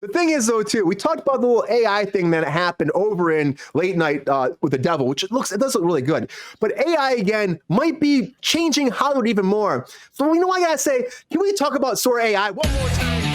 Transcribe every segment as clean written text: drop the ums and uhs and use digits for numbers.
The thing is, though, too, we talked about the little AI thing that happened over in Late Night with the Devil, which it does look really good. But AI again might be changing Hollywood even more. So you know, I gotta say, can we talk about Sora AI one more time?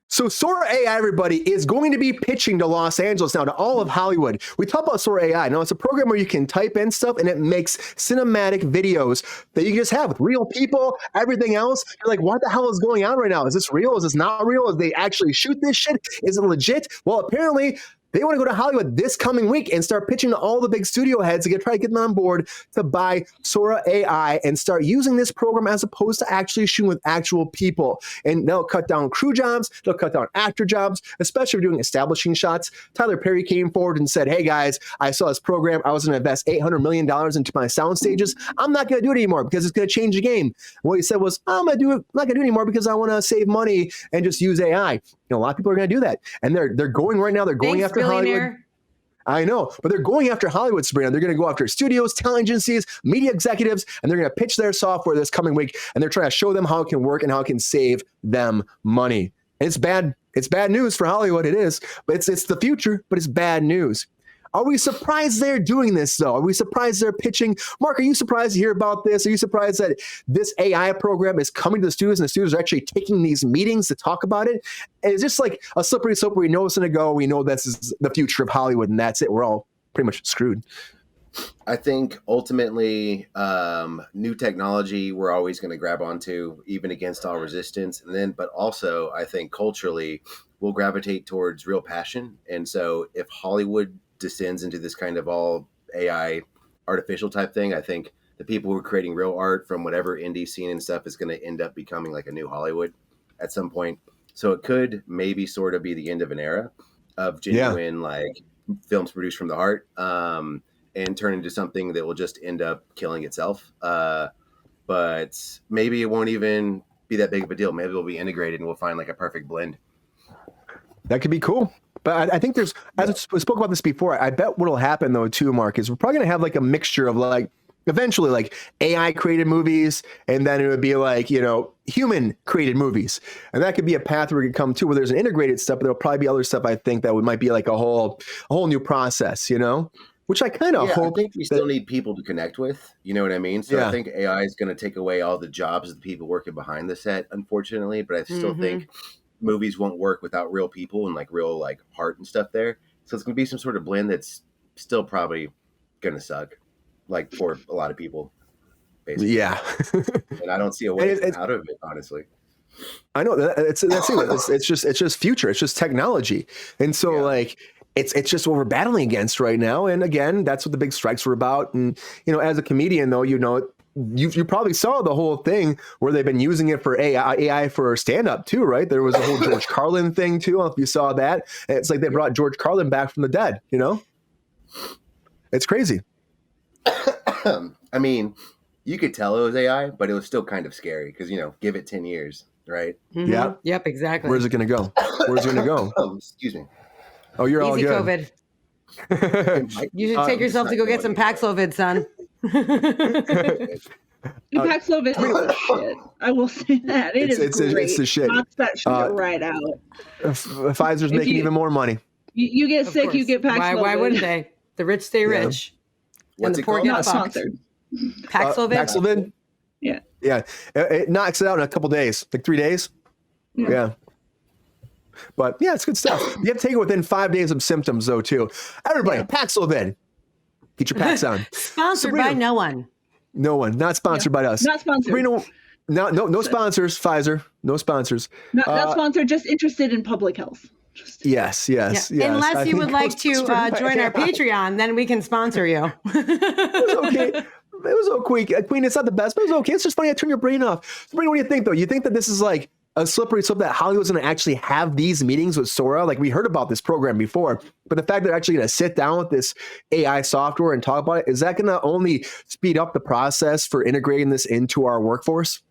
So Sora AI, everybody, is going to be pitching to Los Angeles now, to all of Hollywood. We talk about Sora AI. Now, it's a program where you can type in stuff, and it makes cinematic videos that you can just have with real people, everything else. You're like, what the hell is going on right now? Is this real? Is this not real? Is they actually shoot this shit? Is it legit? Well, apparently, they want to go to Hollywood this coming week and start pitching to all the big studio heads to try to get them on board to buy Sora AI and start using this program as opposed to actually shooting with actual people. And they'll cut down crew jobs, they'll cut down actor jobs, especially if you're doing establishing shots. Tyler Perry came forward and said, hey guys, I saw this program. I was going to invest $800 million into my sound stages. I'm not going to do it anymore because it's going to change the game. What he said was, I'm not going to do it anymore because I want to save money and just use AI. You know, a lot of people are going to do that. And they're going right now. They're going after Hollywood. I know, but they're going after Hollywood, Sabrina. They're going to go after studios, talent agencies, media executives, and they're going to pitch their software this coming week. And they're trying to show them how it can work and how it can save them money. And it's bad. It's bad news for Hollywood. It is, but it's the future. But it's bad news. Are we surprised they're doing this, though? Are we surprised they're pitching? Mark, are you surprised to hear about this? Are you surprised that this AI program is coming to the studios and the studios are actually taking these meetings to talk about it? And it's just like a slippery slope where we know it's going to go. We know this is the future of Hollywood, and that's it. We're all pretty much screwed. I think ultimately, new technology we're always going to grab onto, even against all resistance. But also, I think culturally, we'll gravitate towards real passion. And so if Hollywood descends into this kind of all AI artificial type thing, I think the people who are creating real art from whatever indie scene and stuff is going to end up becoming like a new Hollywood at some point. So it could maybe sort of be the end of an era of genuine like films produced from the heart, and turn into something that will just end up killing itself. But maybe it won't even be that big of a deal. Maybe it'll be integrated and we'll find like a perfect blend. That could be cool. But I think there's, as we spoke about this before, I bet what'll happen though too, Mark, is we're probably going to have like a mixture of like, eventually like AI created movies, and then it would be like, you know, human created movies. And that could be a path where we could come to where there's an integrated stuff, but there'll probably be other stuff I think that might be like a whole new process, you know? Which I kind of hope. I think we still need people to connect with. You know what I mean? So I think AI is going to take away all the jobs of the people working behind the set, unfortunately. But I still think movies won't work without real people and like real like heart and stuff there. So it's going to be some sort of blend that's still probably going to suck, like for a lot of people, basically. Yeah. And I don't see a way out of it, honestly. I know that's it's just future. It's just technology. And so like, it's just what we're battling against right now. And again, that's what the big strikes were about. And, you know, as a comedian though, you know, you probably saw the whole thing where they've been using it for AI for stand-up too, right? There was a whole George Carlin thing too. I don't know if you saw that. And it's like they brought George Carlin back from the dead, you know? It's crazy. I mean, you could tell it was AI, but it was still kind of scary because, you know, give it 10 years, right? Mm-hmm. Yeah. Yep, exactly. Where's it going to go? Where's it going to go? Oh, excuse me. Oh, you're Easy all good. COVID. You should take yourself to go get some Paxlovid, son. Paxlovid is shit. I will say that. It's great. It's the shit. Knocks that shit right out. Pfizer's making even more money. You get sick, course. You get Paxlovid. Why wouldn't they? The rich stay rich. What's and the poor get fucked. Paxlovid? Paxlovid? Yeah. Yeah. It knocks it out in a couple days, like 3 days. Yeah. But yeah, it's good stuff. You have to take it within 5 days of symptoms, though, too. Everybody, Paxlovid. Get your packs on. Sponsored Sabrina, by no one. No one. Not sponsored by us. Not sponsored. Sabrina, no sponsors. Pfizer. No sponsors. Not sponsored. Just interested in public health. Yes. Unless you would like to join our Patreon, then we can sponsor you. It was okay. It was okay. Queen, it's not the best, but it was okay. It's just funny. I turn your brain off. Sabrina, what do you think, though? You think that this is like a slippery slope that Hollywood's going to actually have these meetings with Sora? Like, we heard about this program before, but the fact they're actually going to sit down with this AI software and talk about it, is that going to only speed up the process for integrating this into our workforce?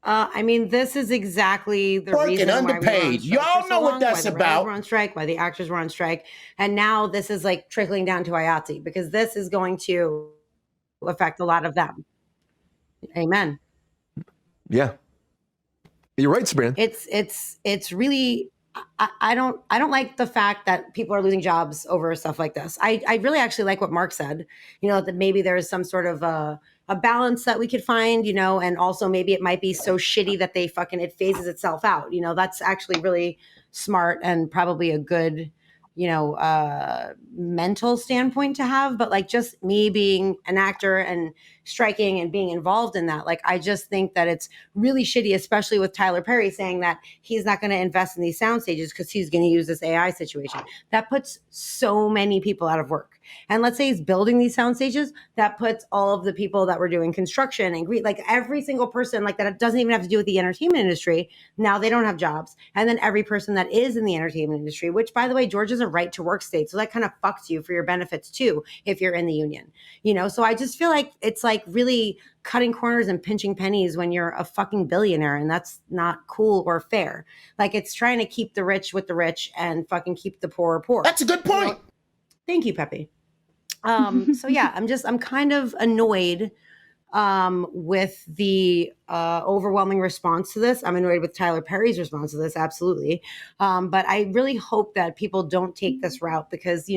I mean, this is exactly the reason why underpaid. Y'all know what that's about. Why we're on strike, why the actors were on strike. And now this is like trickling down to IATSE because this is going to affect a lot of them. Amen. Yeah. You're right, Sabrina. It's really, I don't like the fact that people are losing jobs over stuff like this. I really actually like what Mark said, that maybe there's some sort of a balance that we could find, and also maybe it might be so shitty that it phases itself out. That's actually really smart and probably a good, mental standpoint to have. But like just me being an actor and striking and being involved in that, like I just think that it's really shitty, especially with Tyler Perry saying that he's not going to invest in these sound stages because he's going to use this AI situation. That puts so many people out of work. And let's say he's building these sound stages, that puts all of the people that were doing construction and like every single person like that doesn't even have to do with the entertainment industry. Now they don't have jobs. And then every person that is in the entertainment industry, which by the way, Georgia's a right to work state. So that kind of fucks you for your benefits too, if you're in the union, So I just feel like it's like really cutting corners and pinching pennies when you're a fucking billionaire, and that's not cool or fair. Like it's trying to keep the rich with the rich and fucking keep the poor poor. That's a good point. Thank you, Pepe. So yeah, I'm kind of annoyed with the overwhelming response to this. I'm annoyed with Tyler Perry's response to this, absolutely. But I really hope that people don't take this route because,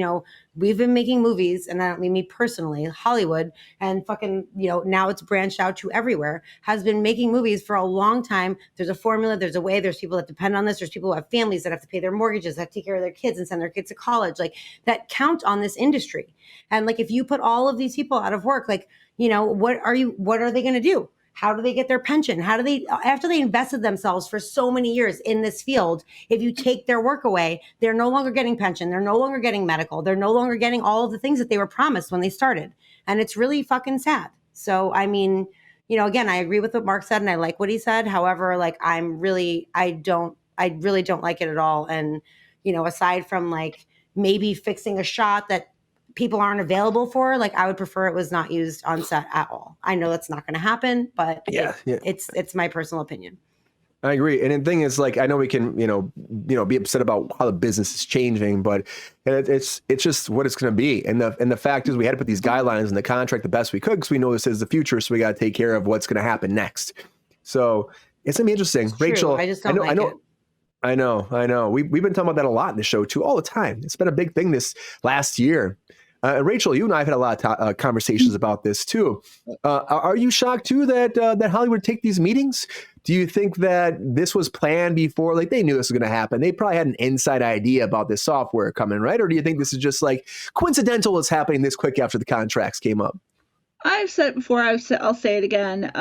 we've been making movies, and I don't mean me personally, Hollywood, and fucking, now it's branched out to everywhere, has been making movies for a long time. There's a formula, there's a way, there's people that depend on this, there's people who have families that have to pay their mortgages, that have to take care of their kids and send their kids to college, like that count on this industry. And like, if you put all of these people out of work, like, what are they going to do? How do they get their pension? How do they, after they invested themselves for so many years in this field, if you take their work away, they're no longer getting pension. They're no longer getting medical. They're no longer getting all of the things that they were promised when they started. And it's really fucking sad. So, I mean, again, I agree with what Mark said and I like what he said. However, like, I really don't like it at all. And, aside from like maybe fixing a shot that people aren't available for, like I would prefer it was not used on set at all. I know that's not going to happen, but it's my personal opinion. I agree. And the thing is, like, I know we can, be upset about how the business is changing, but it's just what it's going to be. And the fact is, we had to put these guidelines in the contract the best we could because we know this is the future. So we got to take care of what's going to happen next. So it's going to be interesting. It's Rachel, true. I just don't like it. I know. We've been talking about that a lot in the show too, all the time. It's been a big thing this last year. Rachel, you and I have had a lot of conversations about this too. Are you shocked too that Hollywood would take these meetings? Do you think that this was planned before? Like they knew this was going to happen. They probably had an inside idea about this software coming, right? Or do you think this is just like coincidental it's happening this quick after the contracts came up? I've said it before, I'll say it again.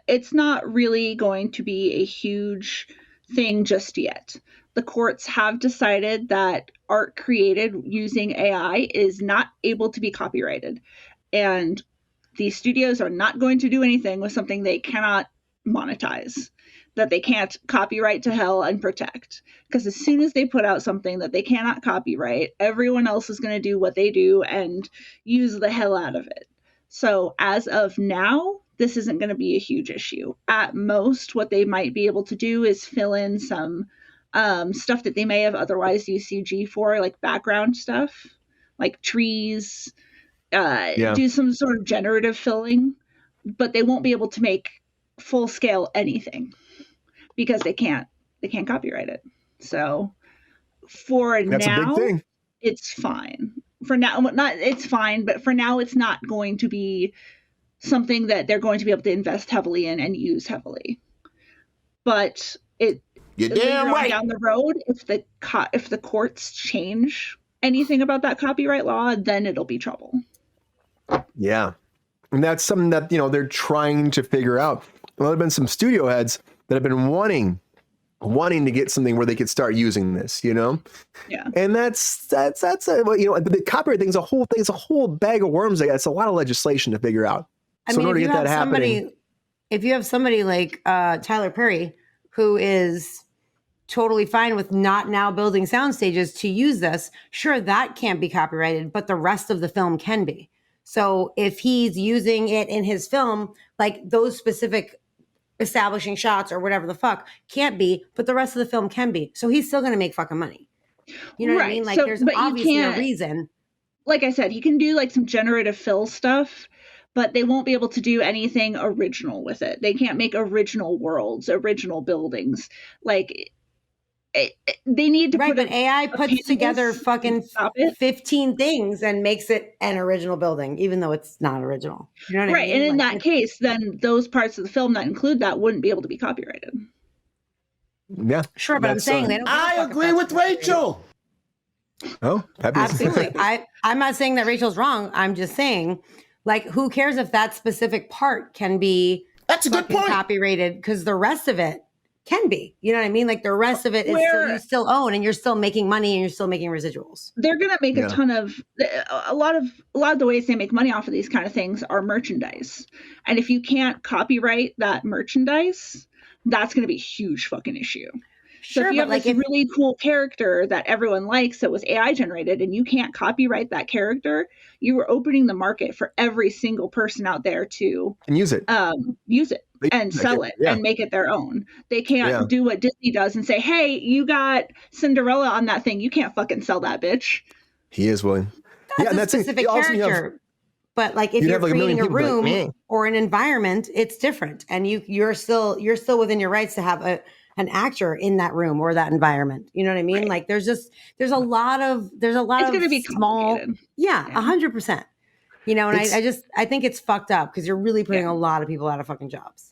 It's not really going to be a huge thing just yet. The courts have decided that art created using AI is not able to be copyrighted. And the studios are not going to do anything with something they cannot monetize, that they can't copyright to hell and protect. Because as soon as they put out something that they cannot copyright, everyone else is going to do what they do and use the hell out of it. So as of now, this isn't going to be a huge issue. At most, what they might be able to do is fill in some stuff that they may have otherwise used CG for, like background stuff, like trees, do some sort of generative filling, but they won't be able to make full scale anything because they can't copyright it. So that's now, a big thing. It's fine. For now, it's fine, but for now, it's not going to be something that they're going to be able to invest heavily in and use heavily. But you're damn right. Down the road, if the courts change anything about that copyright law, then it'll be trouble. Yeah, and that's something that they're trying to figure out. Well, there have been some studio heads that have been wanting to get something where they could start using this, Yeah. And that's the copyright thing is a whole thing. It's a whole bag of worms. It's a lot of legislation to figure out. I mean, in order to get that happening, if you have somebody like Tyler Perry, who is totally fine with not now building sound stages to use this, sure, that can't be copyrighted, but the rest of the film can be. So if he's using it in his film, like those specific establishing shots or whatever the fuck can't be, but the rest of the film can be. So he's still going to make fucking money. You know what I mean? Like there's obviously a reason. Like I said, he can do like some generative fill stuff, but they won't be able to do anything original with it. They can't make original worlds, original buildings. Like they need to right, put but AI puts together fucking 15 things and makes it an original building, even though it's not original. You know what I mean? And in like, that case, then those parts of the film that include that wouldn't be able to be copyrighted. Yeah, sure, but I'm saying they don't. I agree with Rachel. Oh, absolutely. I'm not saying that Rachel's wrong. I'm just saying, like, who cares if that specific part can be That's a good point. copyrighted, because the rest of it can be. You know what I mean? Like the rest of it is still, you still own, and you're still making money, and you're still making residuals. They're gonna make a ton of a lot of the ways they make money off of these kind of things are merchandise. And if you can't copyright that merchandise, that's gonna be a huge fucking issue. So if you have this really cool character that everyone likes that was AI generated and you can't copyright that character, you are opening the market for every single person out there to use it and sell it and make it their own. They can't do what Disney does and say, hey, you got Cinderella on that thing. You can't fucking sell that bitch. He is willing. That's a specific character. But like if you're creating a room or an environment, it's different. And you're still within your rights to have an actor in that room or that environment. You know what I mean? Right. Like there's a lot of it's going to be small. 100%. You know, and I think it's fucked up because you're really putting a lot of people out of fucking jobs.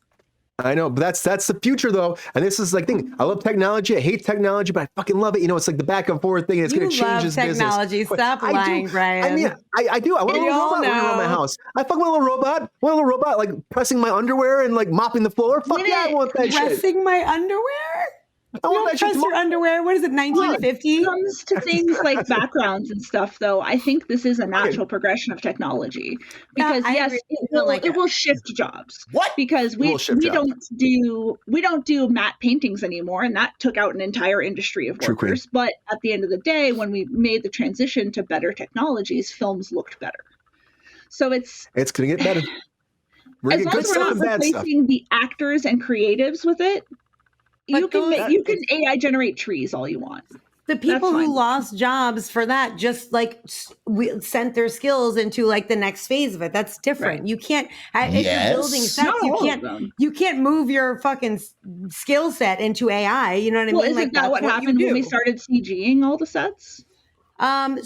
I know, but that's the future though. And this is like thing. I love technology. I hate technology, but I fucking love it. You know, it's like the back and forth thing. And it's going to change this technology. business. Stop lying, Brian. I mean, I do. I want a little robot running around my house. I fucking want a little robot, like pressing my underwear and like mopping the floor. Fuck yeah, I want that shit. Pressing my underwear? I want that shit. Press your underwear. What is it, 1950? When it comes to things like backgrounds and stuff, though, I think this is a natural progression of technology. Because yes, it will shift jobs. What? Because we don't do matte paintings anymore, and that took out an entire industry of workers. But at the end of the day, when we made the transition to better technologies, films looked better. So it's going to get better. As long as we're not replacing the actors and creatives with it. You can AI generate trees all you want. The people who lost jobs for that just like sent their skills into like the next phase of it. That's different. Right. You can't if you're building sets, you can't move your fucking skill set into AI. You know what I mean? Isn't that what happened when we started CGing all the sets?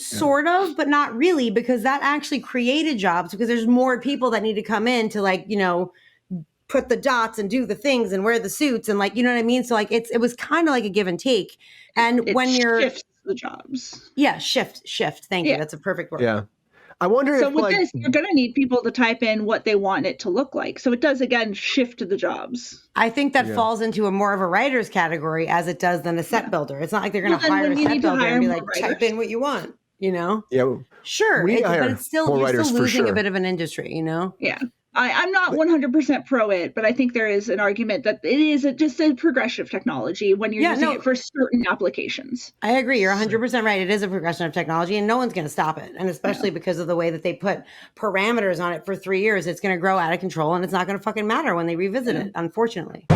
Sort of, but not really, because that actually created jobs because there's more people that need to come in to like, you know, put the dots and do the things and wear the suits and like, you know what I mean? So like it was kind of like a give and take. And when you're shifts the jobs. Yeah, shift. Thank you. That's a perfect word. Yeah. I wonder if with this, you're going to need people to type in what they want it to look like. So it does again shift the jobs. I think that falls into a more of a writer's category as it does than a set builder. It's not like they're going to hire a set builder and be like, type in what you want, you know? Yeah. Sure. But it's still, you're still losing a bit of an industry, you know? Yeah. I'm not 100% pro it, but I think there is an argument that it is just a progression of technology when you're using it for certain applications. I agree. You're 100% right. It is a progression of technology and no one's going to stop it. And especially because of the way that they put parameters on it for 3 years, it's going to grow out of control and it's not going to fucking matter when they revisit it, unfortunately.